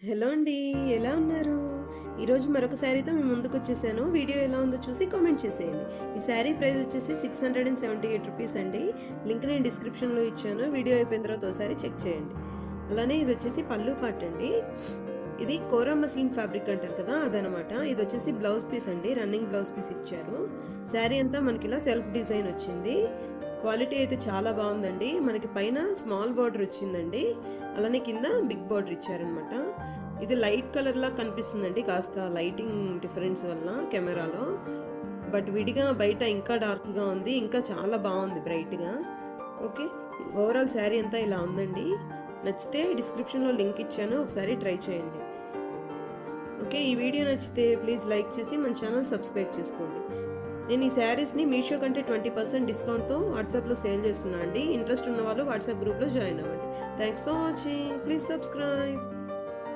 Hello అండి. ఎలా ఉన్నారు? ఈరోజు మరొక శారీతో మీ ముందుకొచ్చేసాను. వీడియో ఎలా ఉందో చూసి కామెంట్ చేసేయండి. ఈ శారీ ప్రైస్ వచ్చేసి రూ. 678 అండి. లింక్ నేను డిస్క్రిప్షన్‌లో ఇచ్చాను. వీడియో అయిపోయిన తర్వాత ఒకసారి చెక్ చేయండి. అలానే ఇదొచ్చేసి పల్లు పార్ట్ అండి. ఇది కోరా మస్లిన్ ఫ్యాబ్రిక్ అంటారు కదా! అదనమాట. ఇదొచ్చేసి బ్లౌజ్ పీస్ అండి. రన్నింగ్ బ్లౌజ్ పీస్ ఇచ్చారు. శారీ అంతా మనకిలా సెల్ఫ్ డిజైన్ వచ్చింది. క్వాలిటీ అయితే చాలా బావుందండి. మనకి పైన స్మాల్ బార్డర్ వచ్చిందండి. అలానే కింద బిగ్ బార్డర్ ఇచ్చారనమాట. ఇది లైట్ కలర్‌లా కనిపిస్తుందండి. కాస్త లైటింగ్ డిఫరెన్స్ వల్ల కెమెరాలో. బట్ విడిగా బయట ఇంకా డార్క్‌గా ఉంది. ఇంకా చాలా బావుంది బ్రైట్‌గా. ఓకే. ఓవరాల్ శారీ అంతా ఇలా ఉందండి. నచ్చితే డిస్క్రిప్షన్‌లో లింక్ ఇచ్చాను. ఒకసారి ట్రై చేయండి. ఓకే. ఈ వీడియో నచ్చితే ప్లీజ్ లైక్ చేసి మన ఛానల్ సబ్స్క్రైబ్ చేసుకోండి. నేను ఈ శారీస్‌ని మీషో కంటే 20% డిస్కౌంట్‌తో వాట్సాప్‌లో సేల్ చేస్తున్నా అండి. ఇంట్రెస్ట్ ఉన్నవాళ్ళు వాట్సాప్ గ్రూప్‌లో జాయిన్ అవ్వండి. Thanks for watching. Please subscribe.